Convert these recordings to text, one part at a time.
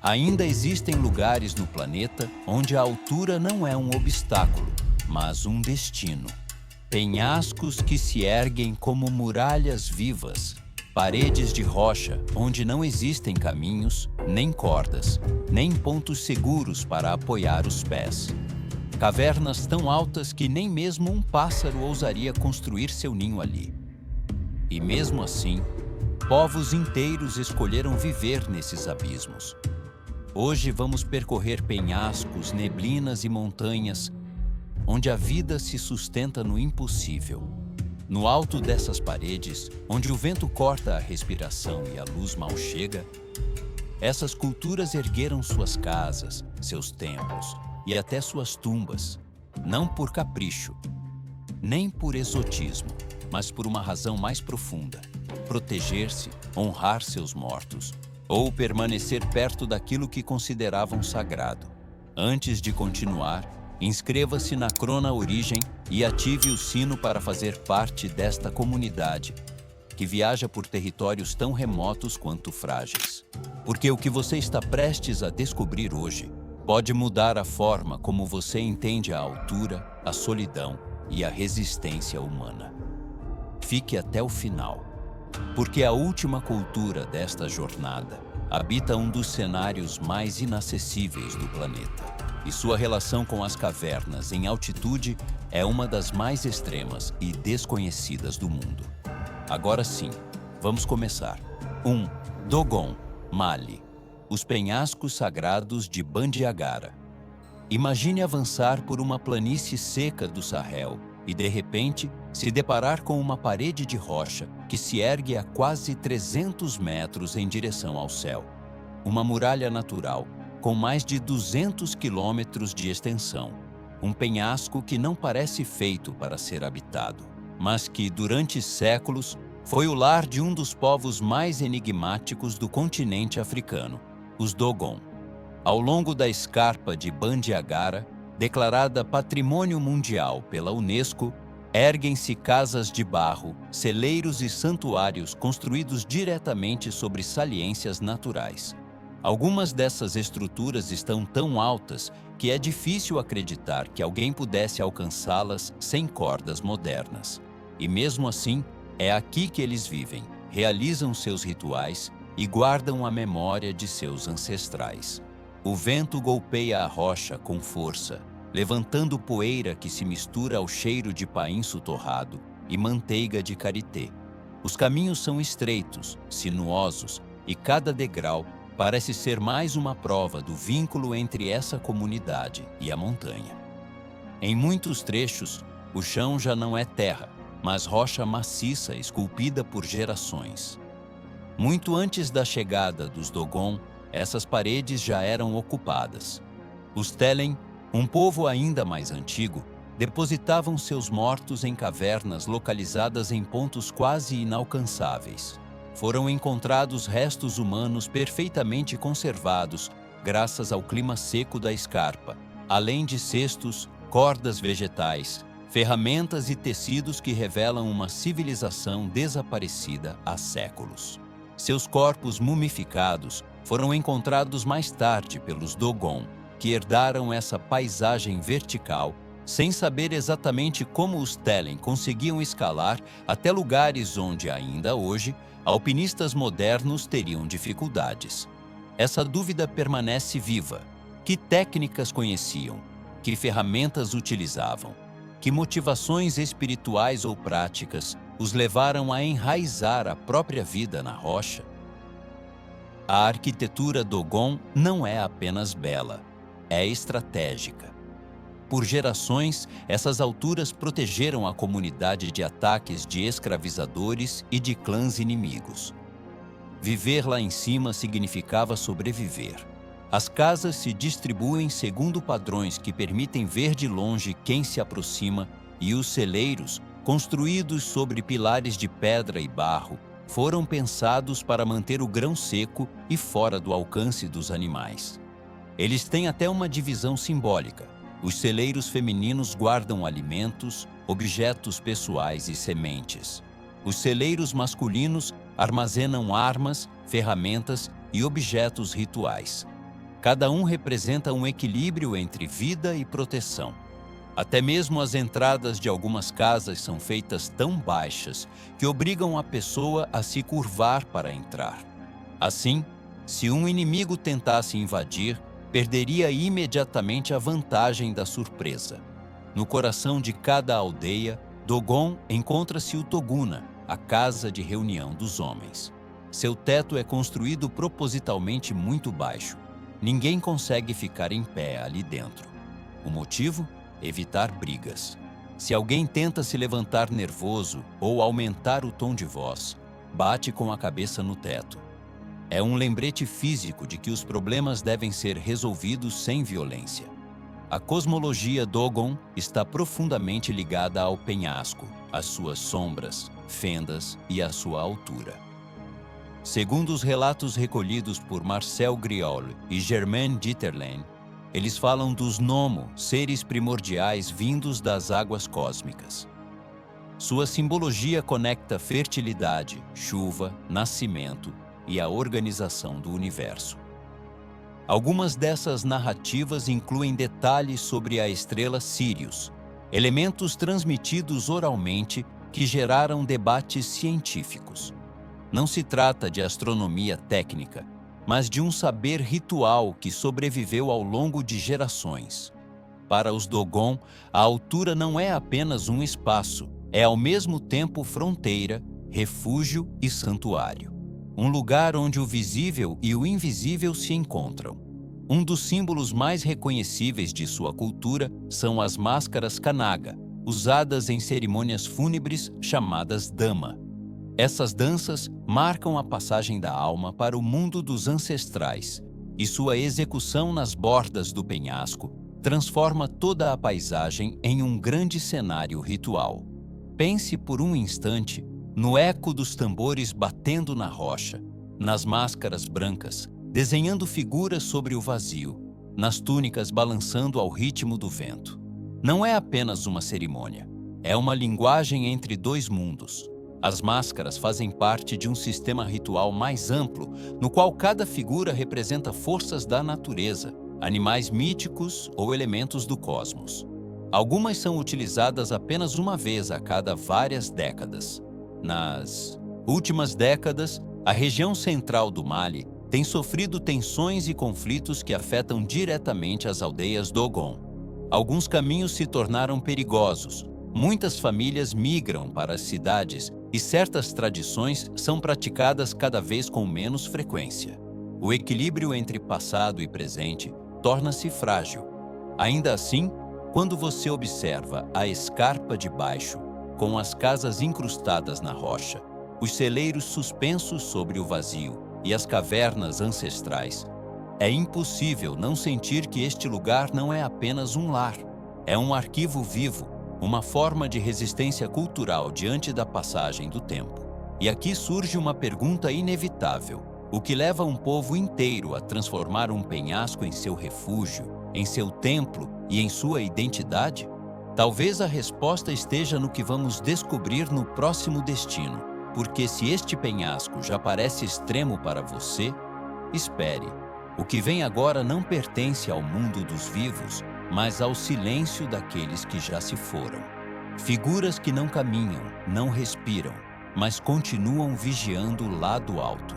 Ainda existem lugares no planeta onde a altura não é um obstáculo, mas um destino. Penhascos que se erguem como muralhas vivas, paredes de rocha onde não existem caminhos, nem cordas, nem pontos seguros para apoiar os pés. Cavernas tão altas que nem mesmo um pássaro ousaria construir seu ninho ali. E mesmo assim, povos inteiros escolheram viver nesses abismos. Hoje vamos percorrer penhascos, neblinas e montanhas, onde a vida se sustenta no impossível. No alto dessas paredes, onde o vento corta a respiração e a luz mal chega, essas culturas ergueram suas casas, seus templos e até suas tumbas, não por capricho, nem por exotismo, mas por uma razão mais profunda: proteger-se, honrar seus mortos, ou permanecer perto daquilo que consideravam sagrado. Antes de continuar, inscreva-se na Crona Origem e ative o sino para fazer parte desta comunidade que viaja por territórios tão remotos quanto frágeis. Porque o que você está prestes a descobrir hoje pode mudar a forma como você entende a altura, a solidão e a resistência humana. Fique até o final, porque a última cultura desta jornada habita um dos cenários mais inacessíveis do planeta, e sua relação com as cavernas em altitude é uma das mais extremas e desconhecidas do mundo. Agora sim, vamos começar. 1. Dogon, Mali. Os penhascos sagrados de Bandiagara. Imagine avançar por uma planície seca do Sahel e, de repente, se deparar com uma parede de rocha que se ergue a quase 300 metros em direção ao céu. Uma muralha natural, com mais de 200 quilômetros de extensão. Um penhasco que não parece feito para ser habitado, mas que, durante séculos, foi o lar de um dos povos mais enigmáticos do continente africano, os Dogon. Ao longo da escarpa de Bandiagara, declarada Patrimônio Mundial pela Unesco, erguem-se casas de barro, celeiros e santuários construídos diretamente sobre saliências naturais. Algumas dessas estruturas estão tão altas que é difícil acreditar que alguém pudesse alcançá-las sem cordas modernas. E mesmo assim, é aqui que eles vivem, realizam seus rituais e guardam a memória de seus ancestrais. O vento golpeia a rocha com força, levantando poeira que se mistura ao cheiro de painço torrado e manteiga de karité. Os caminhos são estreitos, sinuosos, e cada degrau parece ser mais uma prova do vínculo entre essa comunidade e a montanha. Em muitos trechos, o chão já não é terra, mas rocha maciça esculpida por gerações. Muito antes da chegada dos Dogon, essas paredes já eram ocupadas. Os Telen, um povo ainda mais antigo, depositavam seus mortos em cavernas localizadas em pontos quase inalcançáveis. Foram encontrados restos humanos perfeitamente conservados graças ao clima seco da escarpa, além de cestos, cordas vegetais, ferramentas e tecidos que revelam uma civilização desaparecida há séculos. Seus corpos mumificados foram encontrados mais tarde pelos Dogon, que herdaram essa paisagem vertical, sem saber exatamente como os Telen conseguiam escalar até lugares onde, ainda hoje, alpinistas modernos teriam dificuldades. Essa dúvida permanece viva. Que técnicas conheciam? Que ferramentas utilizavam? Que motivações espirituais ou práticas os levaram a enraizar a própria vida na rocha? A arquitetura Dogon não é apenas bela, é estratégica. Por gerações, essas alturas protegeram a comunidade de ataques de escravizadores e de clãs inimigos. Viver lá em cima significava sobreviver. As casas se distribuem segundo padrões que permitem ver de longe quem se aproxima, e os celeiros, construídos sobre pilares de pedra e barro, foram pensados para manter o grão seco e fora do alcance dos animais. Eles têm até uma divisão simbólica. Os celeiros femininos guardam alimentos, objetos pessoais e sementes. Os celeiros masculinos armazenam armas, ferramentas e objetos rituais. Cada um representa um equilíbrio entre vida e proteção. Até mesmo as entradas de algumas casas são feitas tão baixas que obrigam a pessoa a se curvar para entrar. Assim, se um inimigo tentasse invadir, perderia imediatamente a vantagem da surpresa. No coração de cada aldeia, Dogon, encontra-se o Toguna, a casa de reunião dos homens. Seu teto é construído propositalmente muito baixo. Ninguém consegue ficar em pé ali dentro. O motivo? Evitar brigas. Se alguém tenta se levantar nervoso ou aumentar o tom de voz, bate com a cabeça no teto. É um lembrete físico de que os problemas devem ser resolvidos sem violência. A cosmologia Dogon está profundamente ligada ao penhasco, às suas sombras, fendas e à sua altura. Segundo os relatos recolhidos por Marcel Griol e Germain Dieterlen, eles falam dos Nomo, seres primordiais vindos das águas cósmicas. Sua simbologia conecta fertilidade, chuva, nascimento e a organização do universo. Algumas dessas narrativas incluem detalhes sobre a estrela Sirius, elementos transmitidos oralmente que geraram debates científicos. Não se trata de astronomia técnica, mas de um saber ritual que sobreviveu ao longo de gerações. Para os Dogon, a altura não é apenas um espaço, é ao mesmo tempo fronteira, refúgio e santuário. Um lugar onde o visível e o invisível se encontram. Um dos símbolos mais reconhecíveis de sua cultura são as máscaras Kanaga, usadas em cerimônias fúnebres chamadas Dama. Essas danças marcam a passagem da alma para o mundo dos ancestrais, e sua execução nas bordas do penhasco transforma toda a paisagem em um grande cenário ritual. Pense por um instante no eco dos tambores batendo na rocha, nas máscaras brancas, desenhando figuras sobre o vazio, nas túnicas balançando ao ritmo do vento. Não é apenas uma cerimônia, é uma linguagem entre dois mundos. As máscaras fazem parte de um sistema ritual mais amplo, no qual cada figura representa forças da natureza, animais míticos ou elementos do cosmos. Algumas são utilizadas apenas uma vez a cada várias décadas. Nas últimas décadas, a região central do Mali tem sofrido tensões e conflitos que afetam diretamente as aldeias Dogon. Alguns caminhos se tornaram perigosos, muitas famílias migram para as cidades e certas tradições são praticadas cada vez com menos frequência. O equilíbrio entre passado e presente torna-se frágil. Ainda assim, quando você observa a escarpa de baixo, com as casas incrustadas na rocha, os celeiros suspensos sobre o vazio e as cavernas ancestrais, é impossível não sentir que este lugar não é apenas um lar, é um arquivo vivo, uma forma de resistência cultural diante da passagem do tempo. E aqui surge uma pergunta inevitável: o que leva um povo inteiro a transformar um penhasco em seu refúgio, em seu templo e em sua identidade? Talvez a resposta esteja no que vamos descobrir no próximo destino, porque se este penhasco já parece extremo para você, espere. O que vem agora não pertence ao mundo dos vivos, mas ao silêncio daqueles que já se foram. Figuras que não caminham, não respiram, mas continuam vigiando lá do alto.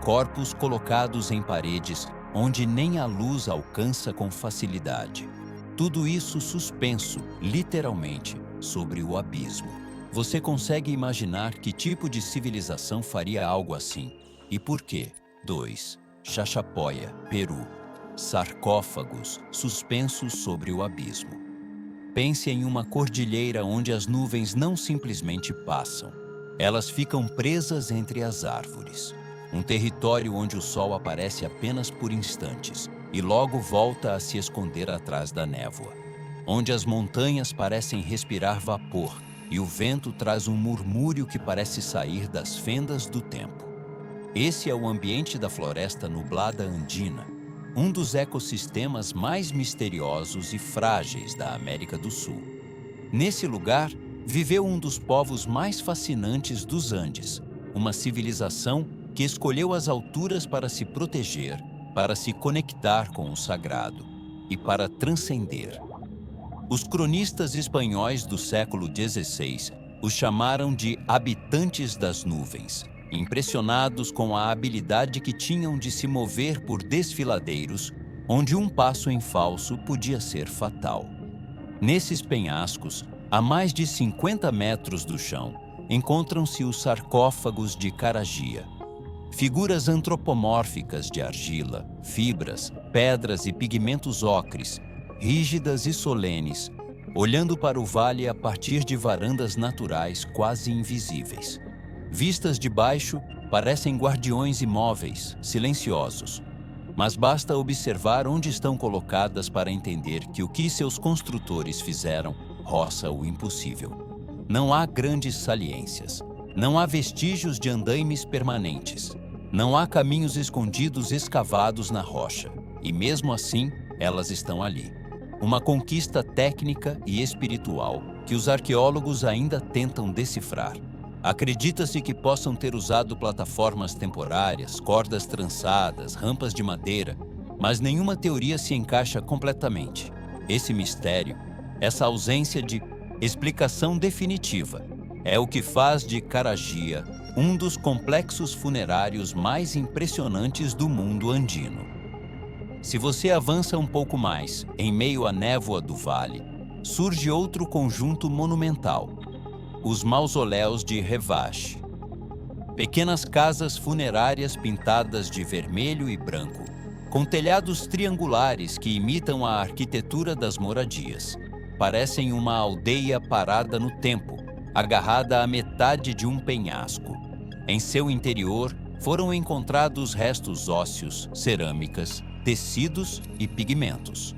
Corpos colocados em paredes onde nem a luz alcança com facilidade. Tudo isso suspenso, literalmente, sobre o abismo. Você consegue imaginar que tipo de civilização faria algo assim? E por quê? 2. Chachapoia, Peru. Sarcófagos suspensos sobre o abismo. Pense em uma cordilheira onde as nuvens não simplesmente passam. Elas ficam presas entre as árvores. Um território onde o sol aparece apenas por instantes e logo volta a se esconder atrás da névoa. Onde as montanhas parecem respirar vapor e o vento traz um murmúrio que parece sair das fendas do tempo. Esse é o ambiente da floresta nublada andina, um dos ecossistemas mais misteriosos e frágeis da América do Sul. Nesse lugar, viveu um dos povos mais fascinantes dos Andes, uma civilização que escolheu as alturas para se proteger, para se conectar com o sagrado e para transcender. Os cronistas espanhóis do século XVI os chamaram de habitantes das nuvens, impressionados com a habilidade que tinham de se mover por desfiladeiros, onde um passo em falso podia ser fatal. Nesses penhascos, a mais de 50 metros do chão, encontram-se os sarcófagos de Karagia, figuras antropomórficas de argila, fibras, pedras e pigmentos ocres, rígidas e solenes, olhando para o vale a partir de varandas naturais quase invisíveis. Vistas de baixo, parecem guardiões imóveis, silenciosos. Mas basta observar onde estão colocadas para entender que o que seus construtores fizeram roça o impossível. Não há grandes saliências. Não há vestígios de andaimes permanentes. Não há caminhos escondidos escavados na rocha. E mesmo assim, elas estão ali. Uma conquista técnica e espiritual que os arqueólogos ainda tentam decifrar. Acredita-se que possam ter usado plataformas temporárias, cordas trançadas, rampas de madeira, mas nenhuma teoria se encaixa completamente. Esse mistério, essa ausência de explicação definitiva, é o que faz de Karagia um dos complexos funerários mais impressionantes do mundo andino. Se você avança um pouco mais, em meio à névoa do vale, surge outro conjunto monumental: os mausoléus de Revach. Pequenas casas funerárias pintadas de vermelho e branco, com telhados triangulares que imitam a arquitetura das moradias. Parecem uma aldeia parada no tempo, agarrada à metade de um penhasco. Em seu interior foram encontrados restos ósseos, cerâmicas, tecidos e pigmentos.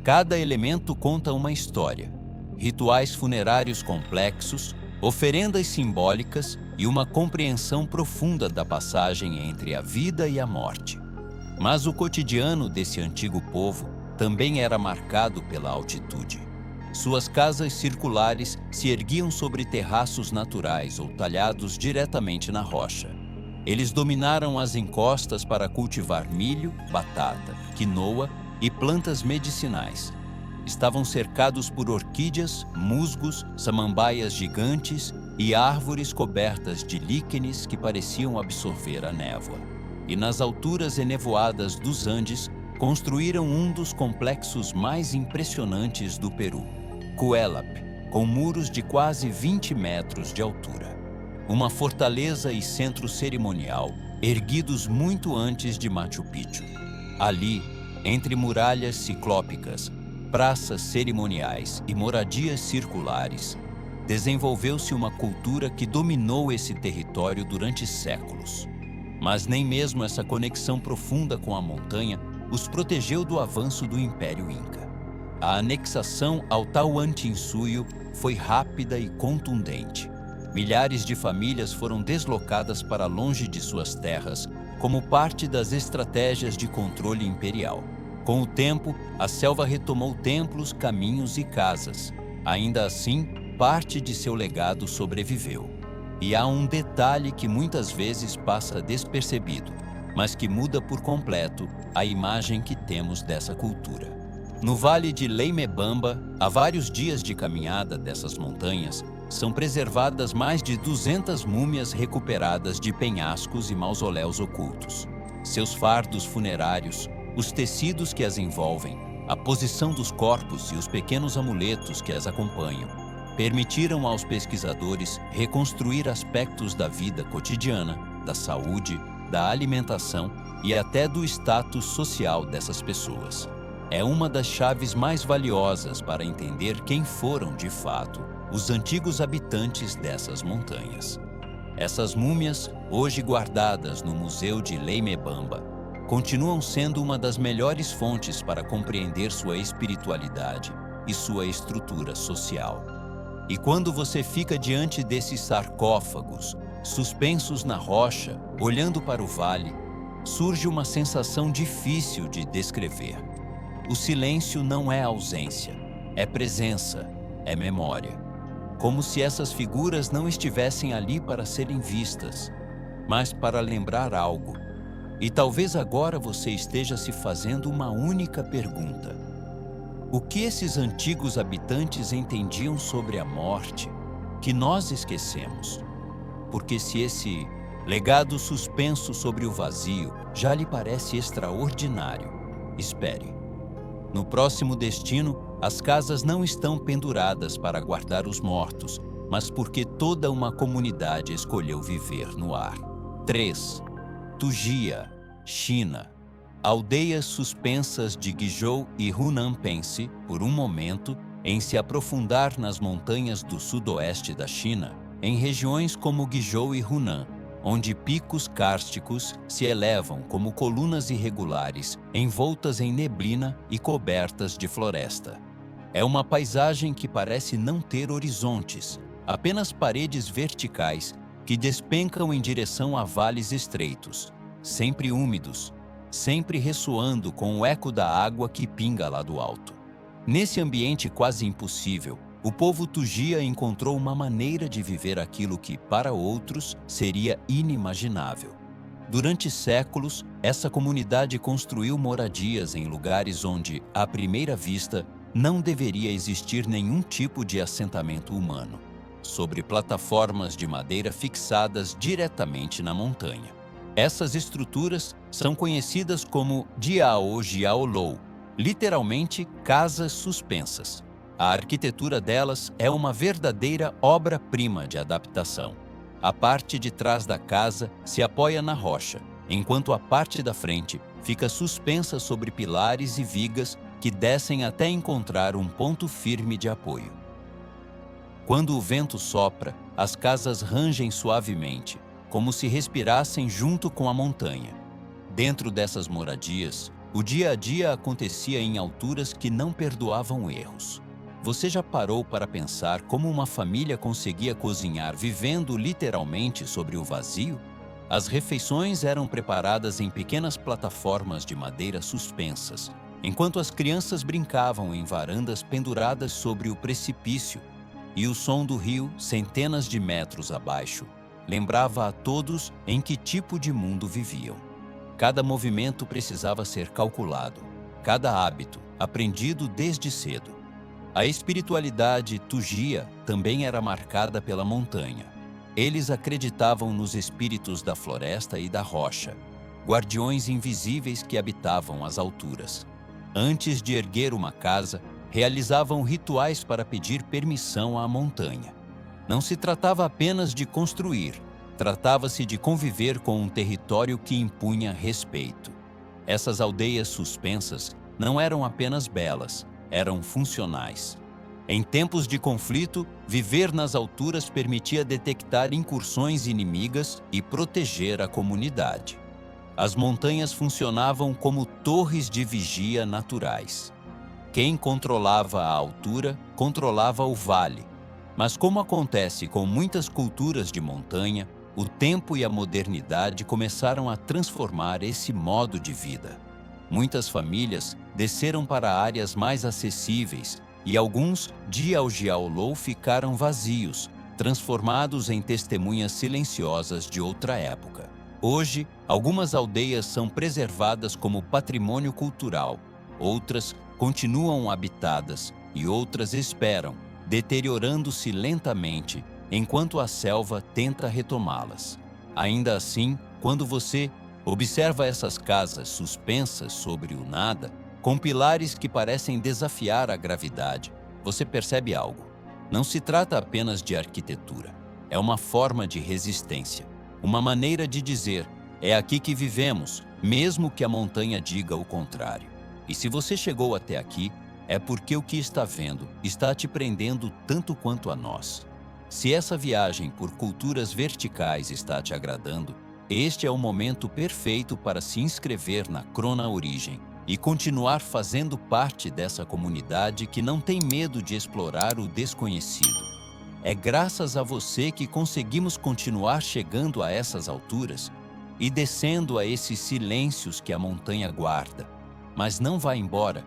Cada elemento conta uma história: rituais funerários complexos, oferendas simbólicas e uma compreensão profunda da passagem entre a vida e a morte. Mas o cotidiano desse antigo povo também era marcado pela altitude. Suas casas circulares se erguiam sobre terraços naturais ou talhados diretamente na rocha. Eles dominaram as encostas para cultivar milho, batata, quinoa e plantas medicinais. Estavam cercados por orquídeas, musgos, samambaias gigantes e árvores cobertas de líquenes que pareciam absorver a névoa. E nas alturas enevoadas dos Andes, construíram um dos complexos mais impressionantes do Peru, Cuélap, com muros de quase 20 metros de altura. Uma fortaleza e centro cerimonial erguidos muito antes de Machu Picchu. Ali, entre muralhas ciclópicas, praças cerimoniais e moradias circulares, desenvolveu-se uma cultura que dominou esse território durante séculos. Mas nem mesmo essa conexão profunda com a montanha os protegeu do avanço do Império Inca. A anexação ao Tahuantinsuyo foi rápida e contundente. Milhares de famílias foram deslocadas para longe de suas terras como parte das estratégias de controle imperial. Com o tempo, a selva retomou templos, caminhos e casas. Ainda assim, parte de seu legado sobreviveu. E há um detalhe que muitas vezes passa despercebido, mas que muda por completo a imagem que temos dessa cultura. No Vale de Leimebamba, a vários dias de caminhada dessas montanhas, são preservadas mais de 200 múmias recuperadas de penhascos e mausoléus ocultos. Seus fardos funerários, os tecidos que as envolvem, a posição dos corpos e os pequenos amuletos que as acompanham, permitiram aos pesquisadores reconstruir aspectos da vida cotidiana, da saúde, da alimentação e até do status social dessas pessoas. É uma das chaves mais valiosas para entender quem foram, de fato, os antigos habitantes dessas montanhas. Essas múmias, hoje guardadas no Museu de Leimebamba, continuam sendo uma das melhores fontes para compreender sua espiritualidade e sua estrutura social. E quando você fica diante desses sarcófagos, suspensos na rocha, olhando para o vale, surge uma sensação difícil de descrever. O silêncio não é ausência, é presença, é memória. Como se essas figuras não estivessem ali para serem vistas, mas para lembrar algo. E talvez agora você esteja se fazendo uma única pergunta: o que esses antigos habitantes entendiam sobre a morte que nós esquecemos? Porque se esse legado suspenso sobre o vazio já lhe parece extraordinário, espere. No próximo destino, as casas não estão penduradas para guardar os mortos, mas porque toda uma comunidade escolheu viver no ar. 3. Tujia, China. Aldeias suspensas de Guizhou e Hunan. Pense, por um momento, em se aprofundar nas montanhas do sudoeste da China, em regiões como Guizhou e Hunan, onde picos kársticos se elevam como colunas irregulares, envoltas em neblina e cobertas de floresta. É uma paisagem que parece não ter horizontes, apenas paredes verticais que despencam em direção a vales estreitos, sempre úmidos, sempre ressoando com o eco da água que pinga lá do alto. Nesse ambiente quase impossível, o povo Tujia encontrou uma maneira de viver aquilo que, para outros, seria inimaginável. Durante séculos, essa comunidade construiu moradias em lugares onde, à primeira vista, não deveria existir nenhum tipo de assentamento humano, sobre plataformas de madeira fixadas diretamente na montanha. Essas estruturas são conhecidas como Diao Jiaolou, literalmente casas suspensas. A arquitetura delas é uma verdadeira obra-prima de adaptação. A parte de trás da casa se apoia na rocha, enquanto a parte da frente fica suspensa sobre pilares e vigas que descem até encontrar um ponto firme de apoio. Quando o vento sopra, as casas rangem suavemente, como se respirassem junto com a montanha. Dentro dessas moradias, o dia a dia acontecia em alturas que não perdoavam erros. Você já parou para pensar como uma família conseguia cozinhar vivendo literalmente sobre o vazio? As refeições eram preparadas em pequenas plataformas de madeira suspensas, enquanto as crianças brincavam em varandas penduradas sobre o precipício, e o som do rio, centenas de metros abaixo, lembrava a todos em que tipo de mundo viviam. Cada movimento precisava ser calculado, cada hábito aprendido desde cedo. A espiritualidade Tujia também era marcada pela montanha. Eles acreditavam nos espíritos da floresta e da rocha, guardiões invisíveis que habitavam as alturas. Antes de erguer uma casa, realizavam rituais para pedir permissão à montanha. Não se tratava apenas de construir, tratava-se de conviver com um território que impunha respeito. Essas aldeias suspensas não eram apenas belas, eram funcionais. Em tempos de conflito, viver nas alturas permitia detectar incursões inimigas e proteger a comunidade. As montanhas funcionavam como torres de vigia naturais. Quem controlava a altura, controlava o vale. Mas como acontece com muitas culturas de montanha, o tempo e a modernidade começaram a transformar esse modo de vida. Muitas famílias desceram para áreas mais acessíveis e alguns Jiaojiaolou ficaram vazios, transformados em testemunhas silenciosas de outra época. Hoje, algumas aldeias são preservadas como patrimônio cultural, outras continuam habitadas e outras esperam, deteriorando-se lentamente, enquanto a selva tenta retomá-las. Ainda assim, quando você observa essas casas suspensas sobre o nada, com pilares que parecem desafiar a gravidade, você percebe algo. Não se trata apenas de arquitetura. É uma forma de resistência. Uma maneira de dizer, é aqui que vivemos, mesmo que a montanha diga o contrário. E se você chegou até aqui, é porque o que está vendo está te prendendo tanto quanto a nós. Se essa viagem por culturas verticais está te agradando, este é o momento perfeito para se inscrever na Crona Origem e continuar fazendo parte dessa comunidade que não tem medo de explorar o desconhecido. É graças a você que conseguimos continuar chegando a essas alturas e descendo a esses silêncios que a montanha guarda. Mas não vá embora,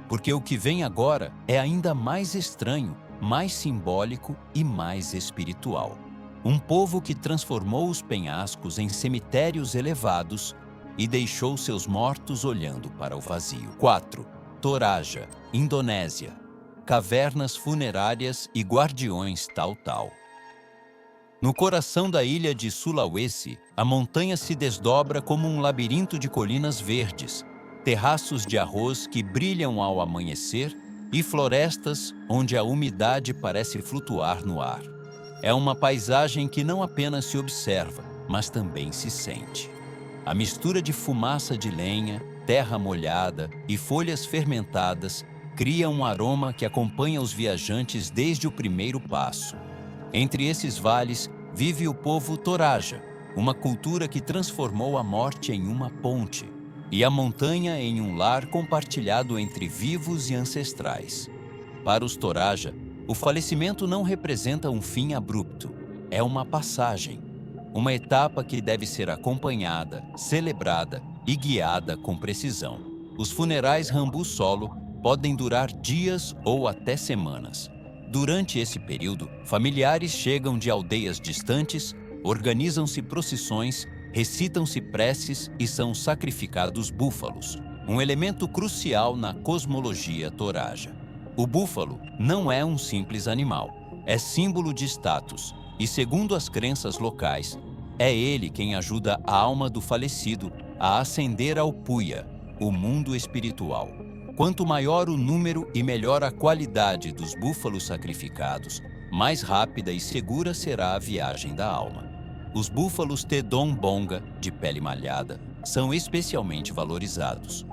porque o que vem agora é ainda mais estranho, mais simbólico e mais espiritual. Um povo que transformou os penhascos em cemitérios elevados e deixou seus mortos olhando para o vazio. 4. Toraja, Indonésia. Cavernas funerárias e guardiões Tautau. No coração da ilha de Sulawesi, a montanha se desdobra como um labirinto de colinas verdes, terraços de arroz que brilham ao amanhecer e florestas onde a umidade parece flutuar no ar. É uma paisagem que não apenas se observa, mas também se sente. A mistura de fumaça de lenha, terra molhada e folhas fermentadas cria um aroma que acompanha os viajantes desde o primeiro passo. Entre esses vales vive o povo Toraja, uma cultura que transformou a morte em uma ponte e a montanha em um lar compartilhado entre vivos e ancestrais. Para os Toraja, o falecimento não representa um fim abrupto, é uma passagem, uma etapa que deve ser acompanhada, celebrada e guiada com precisão. Os funerais Rambu Solo podem durar dias ou até semanas. Durante esse período, familiares chegam de aldeias distantes, organizam-se procissões, recitam-se preces e são sacrificados búfalos, um elemento crucial na cosmologia Toraja. O búfalo não é um simples animal, é símbolo de status e, segundo as crenças locais, é ele quem ajuda a alma do falecido a ascender ao Puya, o mundo espiritual. Quanto maior o número e melhor a qualidade dos búfalos sacrificados, mais rápida e segura será a viagem da alma. Os búfalos Tedong Bonga, de pele malhada, são especialmente valorizados.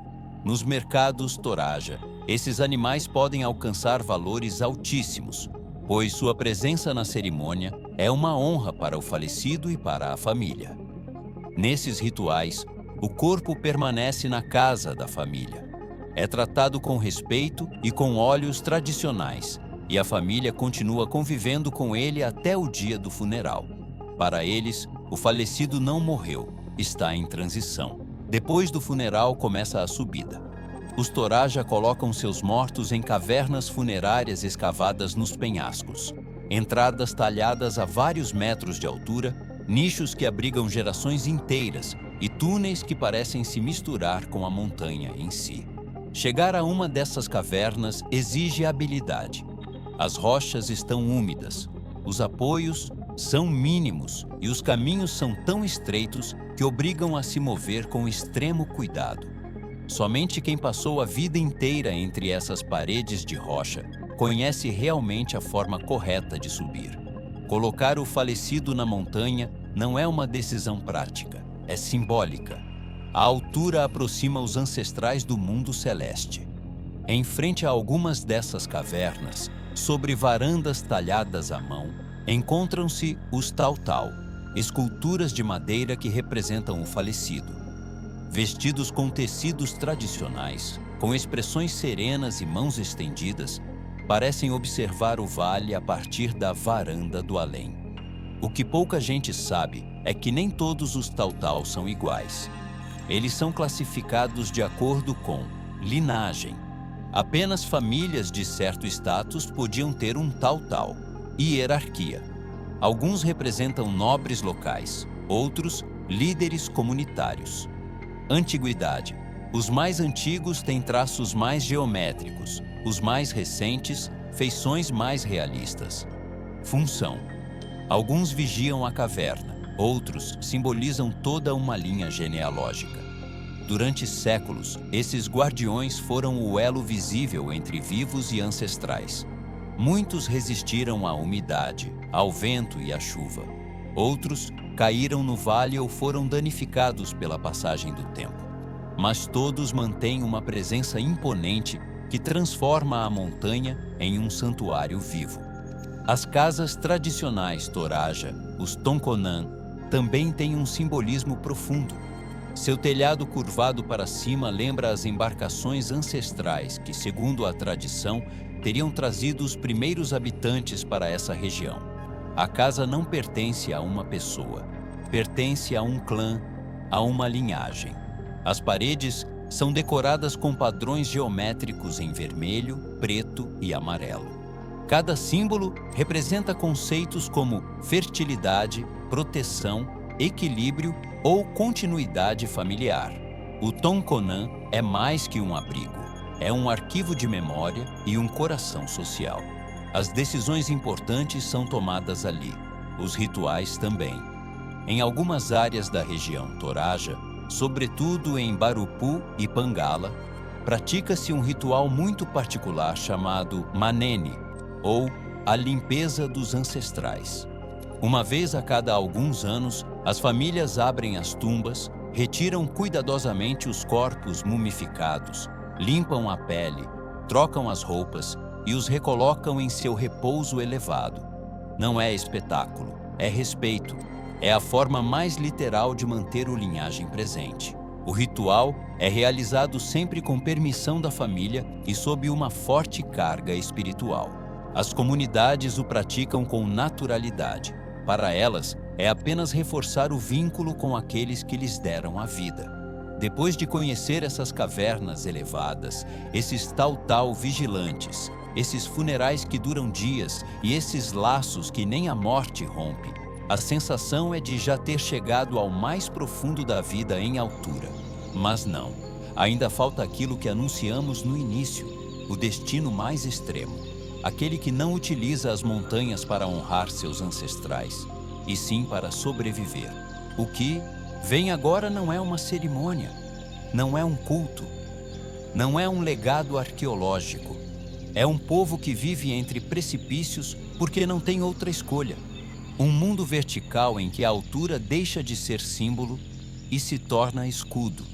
Nos mercados Toraja, esses animais podem alcançar valores altíssimos, pois sua presença na cerimônia é uma honra para o falecido e para a família. Nesses rituais, o corpo permanece na casa da família. É tratado com respeito e com óleos tradicionais, e a família continua convivendo com ele até o dia do funeral. Para eles, o falecido não morreu, está em transição. Depois do funeral começa a subida. Os Toraja colocam seus mortos em cavernas funerárias escavadas nos penhascos, entradas talhadas a vários metros de altura, nichos que abrigam gerações inteiras e túneis que parecem se misturar com a montanha em si. Chegar a uma dessas cavernas exige habilidade. As rochas estão úmidas, os apoios são mínimos e os caminhos são tão estreitos que obrigam a se mover com extremo cuidado. Somente quem passou a vida inteira entre essas paredes de rocha conhece realmente a forma correta de subir. Colocar o falecido na montanha não é uma decisão prática, é simbólica. A altura aproxima os ancestrais do mundo celeste. Em frente a algumas dessas cavernas, sobre varandas talhadas à mão, encontram-se os Tautau, esculturas de madeira que representam o falecido. Vestidos com tecidos tradicionais, com expressões serenas e mãos estendidas, parecem observar o vale a partir da varanda do além. O que pouca gente sabe é que nem todos os Tautau são iguais. Eles são classificados de acordo com linhagem. Apenas famílias de certo status podiam ter um Tautau. Hierarquia. Alguns representam nobres locais, outros líderes comunitários. Antiguidade. Os mais antigos têm traços mais geométricos, os mais recentes, feições mais realistas. Função. Alguns vigiam a caverna, outros simbolizam toda uma linha genealógica. Durante séculos, esses guardiões foram o elo visível entre vivos e ancestrais. Muitos resistiram à umidade, ao vento e à chuva. Outros caíram no vale ou foram danificados pela passagem do tempo. Mas todos mantêm uma presença imponente que transforma a montanha em um santuário vivo. As casas tradicionais Toraja, os Tonkonan, também têm um simbolismo profundo. Seu telhado curvado para cima lembra as embarcações ancestrais que, segundo a tradição, teriam trazido os primeiros habitantes para essa região. A casa não pertence a uma pessoa, pertence a um clã, a uma linhagem. As paredes são decoradas com padrões geométricos em vermelho, preto e amarelo. Cada símbolo representa conceitos como fertilidade, proteção, equilíbrio ou continuidade familiar. O Tonkonan é mais que um abrigo. É um arquivo de memória e um coração social. As decisões importantes são tomadas ali. Os rituais também. Em algumas áreas da região Toraja, sobretudo em Barupu e Pangala, pratica-se um ritual muito particular chamado Manene, ou a limpeza dos ancestrais. Uma vez a cada alguns anos, as famílias abrem as tumbas, retiram cuidadosamente os corpos mumificados, limpam a pele, trocam as roupas e os recolocam em seu repouso elevado. Não é espetáculo, é respeito. É a forma mais literal de manter o linhagem presente. O ritual é realizado sempre com permissão da família e sob uma forte carga espiritual. As comunidades o praticam com naturalidade. Para elas, é apenas reforçar o vínculo com aqueles que lhes deram a vida. Depois de conhecer essas cavernas elevadas, esses tal vigilantes, esses funerais que duram dias e esses laços que nem a morte rompe, a sensação é de já ter chegado ao mais profundo da vida em altura. Mas não, ainda falta aquilo que anunciamos no início, o destino mais extremo, aquele que não utiliza as montanhas para honrar seus ancestrais, e sim para sobreviver. O que vem agora não é uma cerimônia, não é um culto, não é um legado arqueológico. É um povo que vive entre precipícios porque não tem outra escolha. Um mundo vertical em que a altura deixa de ser símbolo e se torna escudo,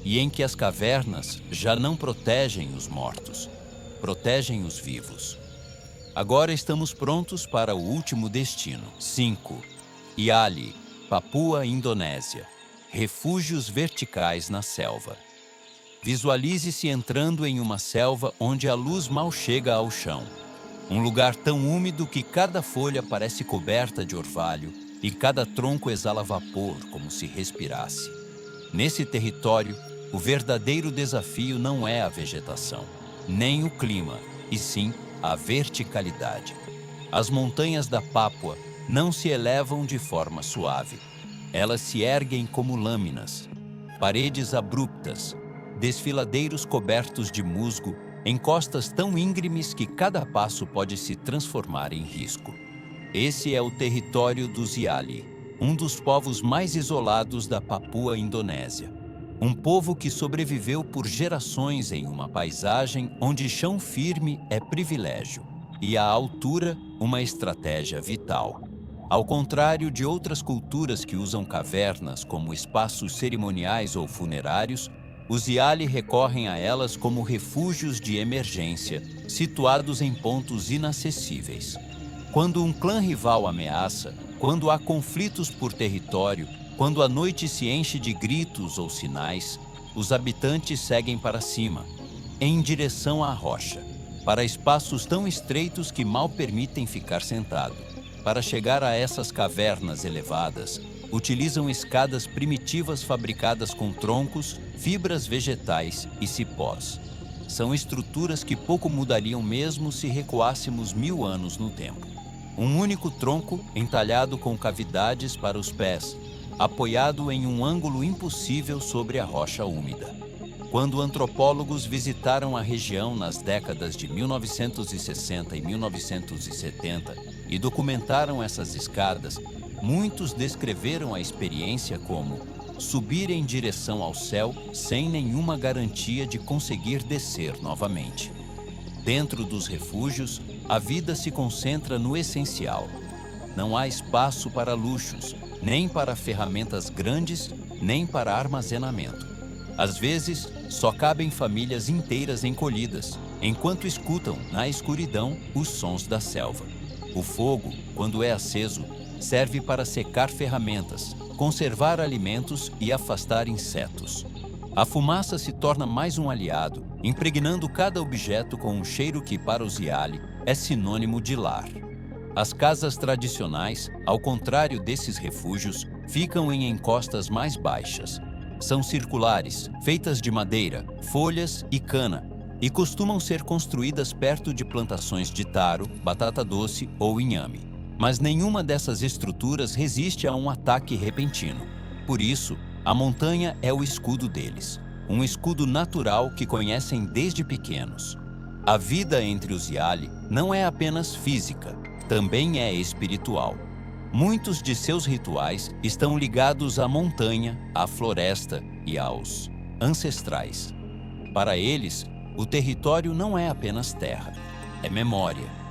e em que as cavernas já não protegem os mortos, protegem os vivos. Agora estamos prontos para o último destino. 5. Iali, Papua Indonésia. Refúgios verticais na selva. Visualize-se entrando em uma selva onde a luz mal chega ao chão. Um lugar tão úmido que cada folha parece coberta de orvalho e cada tronco exala vapor como se respirasse. Nesse território, o verdadeiro desafio não é a vegetação, nem o clima, e sim a verticalidade. As montanhas da Pápua não se elevam de forma suave. Elas se erguem como lâminas, paredes abruptas, desfiladeiros cobertos de musgo, em costas tão íngremes que cada passo pode se transformar em risco. Esse é o território dos Iali, um dos povos mais isolados da Papua Indonésia. Um povo que sobreviveu por gerações em uma paisagem onde chão firme é privilégio e a altura uma estratégia vital. Ao contrário de outras culturas que usam cavernas como espaços cerimoniais ou funerários, os Iali recorrem a elas como refúgios de emergência, situados em pontos inacessíveis. Quando um clã rival ameaça, quando há conflitos por território, quando a noite se enche de gritos ou sinais, os habitantes seguem para cima, em direção à rocha, para espaços tão estreitos que mal permitem ficar sentado. Para chegar a essas cavernas elevadas, utilizam escadas primitivas fabricadas com troncos, fibras vegetais e cipós. São estruturas que pouco mudariam mesmo se recuássemos 1000 anos no tempo. Um único tronco entalhado com cavidades para os pés, apoiado em um ângulo impossível sobre a rocha úmida. Quando antropólogos visitaram a região nas décadas de 1960 e 1970 e documentaram essas escadas, muitos descreveram a experiência como subir em direção ao céu sem nenhuma garantia de conseguir descer novamente. Dentro dos refúgios, a vida se concentra no essencial. Não há espaço para luxos, nem para ferramentas grandes, nem para armazenamento. Às vezes, só cabem famílias inteiras encolhidas, enquanto escutam, na escuridão, os sons da selva. O fogo, quando é aceso, serve para secar ferramentas, conservar alimentos e afastar insetos. A fumaça se torna mais um aliado, impregnando cada objeto com um cheiro que, para os Iali, é sinônimo de lar. As casas tradicionais, ao contrário desses refúgios, ficam em encostas mais baixas. São circulares, feitas de madeira, folhas e cana, e costumam ser construídas perto de plantações de taro, batata doce ou inhame. Mas nenhuma dessas estruturas resiste a um ataque repentino. Por isso, a montanha é o escudo deles, um escudo natural que conhecem desde pequenos. A vida entre os Yali não é apenas física, também é espiritual. Muitos de seus rituais estão ligados à montanha, à floresta e aos ancestrais. Para eles, o território não é apenas terra, é memória.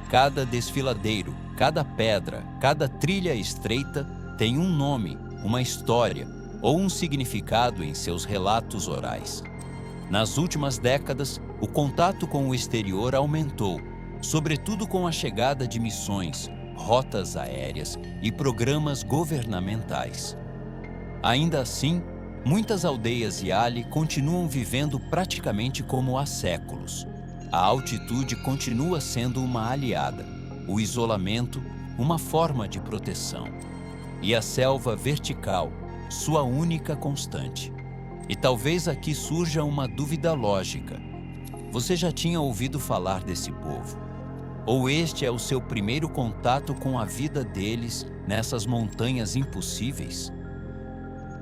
Cada desfiladeiro, cada pedra, cada trilha estreita tem um nome, uma história ou um significado em seus relatos orais. Nas últimas décadas, o contato com o exterior aumentou, sobretudo com a chegada de missões, rotas aéreas e programas governamentais. Ainda assim, muitas aldeias Yali continuam vivendo praticamente como há séculos. A altitude continua sendo uma aliada, o isolamento, uma forma de proteção. E a selva vertical, sua única constante. E talvez aqui surja uma dúvida lógica. Você já tinha ouvido falar desse povo? Ou este é o seu primeiro contato com a vida deles nessas montanhas impossíveis?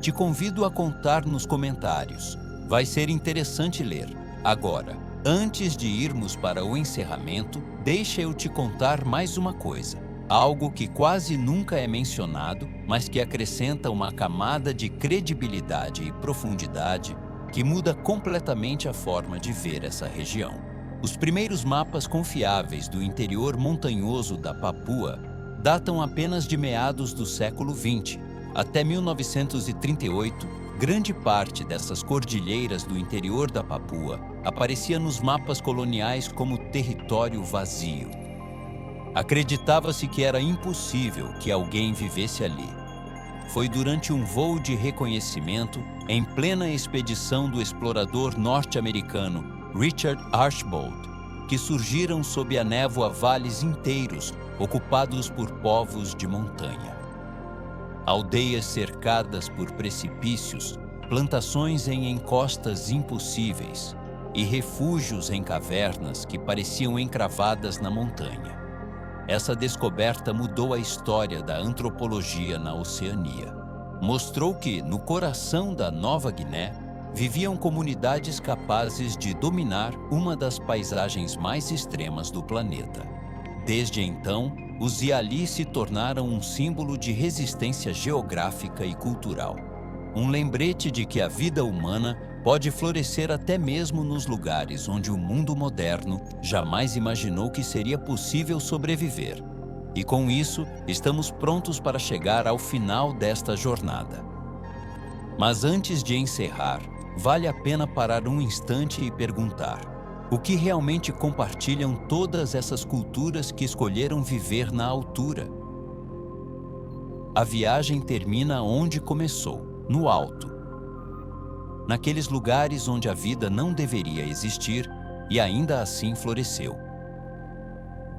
Te convido a contar nos comentários. Vai ser interessante ler. Agora, antes de irmos para o encerramento, deixa eu te contar mais uma coisa. Algo que quase nunca é mencionado, mas que acrescenta uma camada de credibilidade e profundidade que muda completamente a forma de ver essa região. Os primeiros mapas confiáveis do interior montanhoso da Papua datam apenas de meados do século XX. Até 1938, grande parte dessas cordilheiras do interior da Papua aparecia nos mapas coloniais como território vazio. Acreditava-se que era impossível que alguém vivesse ali. Foi durante um voo de reconhecimento, em plena expedição do explorador norte-americano Richard Archbold, que surgiram sob a névoa vales inteiros ocupados por povos de montanha. Aldeias cercadas por precipícios, plantações em encostas impossíveis e refúgios em cavernas que pareciam encravadas na montanha. Essa descoberta mudou a história da antropologia na Oceania. Mostrou que, no coração da Nova Guiné, viviam comunidades capazes de dominar uma das paisagens mais extremas do planeta. Desde então, os Yali se tornaram um símbolo de resistência geográfica e cultural. Um lembrete de que a vida humana pode florescer até mesmo nos lugares onde o mundo moderno jamais imaginou que seria possível sobreviver. E com isso, estamos prontos para chegar ao final desta jornada. Mas antes de encerrar, vale a pena parar um instante e perguntar: o que realmente compartilham todas essas culturas que escolheram viver na altura? A viagem termina onde começou, no alto. Naqueles lugares onde a vida não deveria existir e ainda assim floresceu.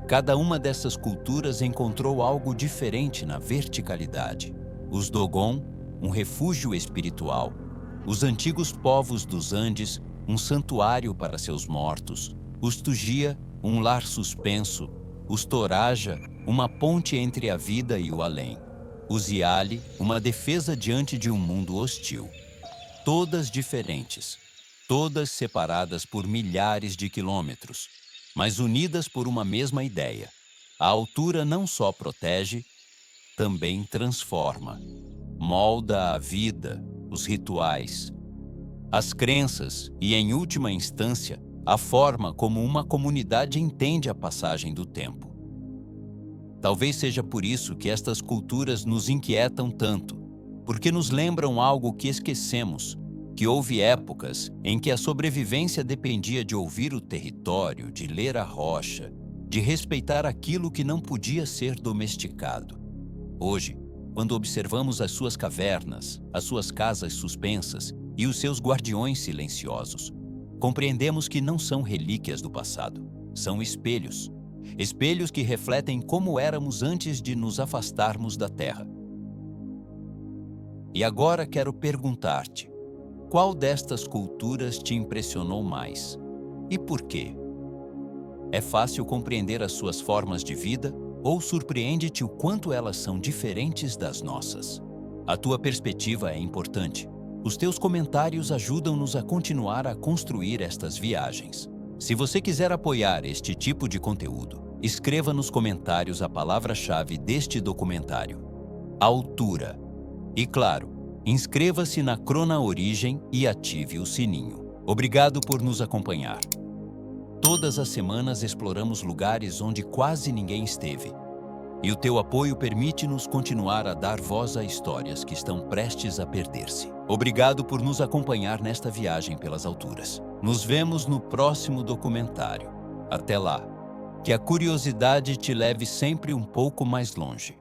Cada uma dessas culturas encontrou algo diferente na verticalidade. Os Dogon, um refúgio espiritual. Os antigos povos dos Andes, um santuário para seus mortos. Os Tujia, um lar suspenso. Os Toraja, uma ponte entre a vida e o além. Os Yali, uma defesa diante de um mundo hostil. Todas diferentes, todas separadas por milhares de quilômetros, mas unidas por uma mesma ideia. A altura não só protege, também transforma. Molda a vida, os rituais, as crenças e, em última instância, a forma como uma comunidade entende a passagem do tempo. Talvez seja por isso que estas culturas nos inquietam tanto, porque nos lembram algo que esquecemos, que houve épocas em que a sobrevivência dependia de ouvir o território, de ler a rocha, de respeitar aquilo que não podia ser domesticado. Hoje, quando observamos as suas cavernas, as suas casas suspensas e os seus guardiões silenciosos, compreendemos que não são relíquias do passado, são espelhos. Espelhos que refletem como éramos antes de nos afastarmos da Terra. E agora quero perguntar-te, qual destas culturas te impressionou mais? E por quê? É fácil compreender as suas formas de vida ou surpreende-te o quanto elas são diferentes das nossas? A tua perspectiva é importante. Os teus comentários ajudam-nos a continuar a construir estas viagens. Se você quiser apoiar este tipo de conteúdo, escreva nos comentários a palavra-chave deste documentário: altura. E claro, inscreva-se na Crona Origem e ative o sininho. Obrigado por nos acompanhar. Todas as semanas exploramos lugares onde quase ninguém esteve. E o teu apoio permite-nos continuar a dar voz a histórias que estão prestes a perder-se. Obrigado por nos acompanhar nesta viagem pelas alturas. Nos vemos no próximo documentário. Até lá, que a curiosidade te leve sempre um pouco mais longe.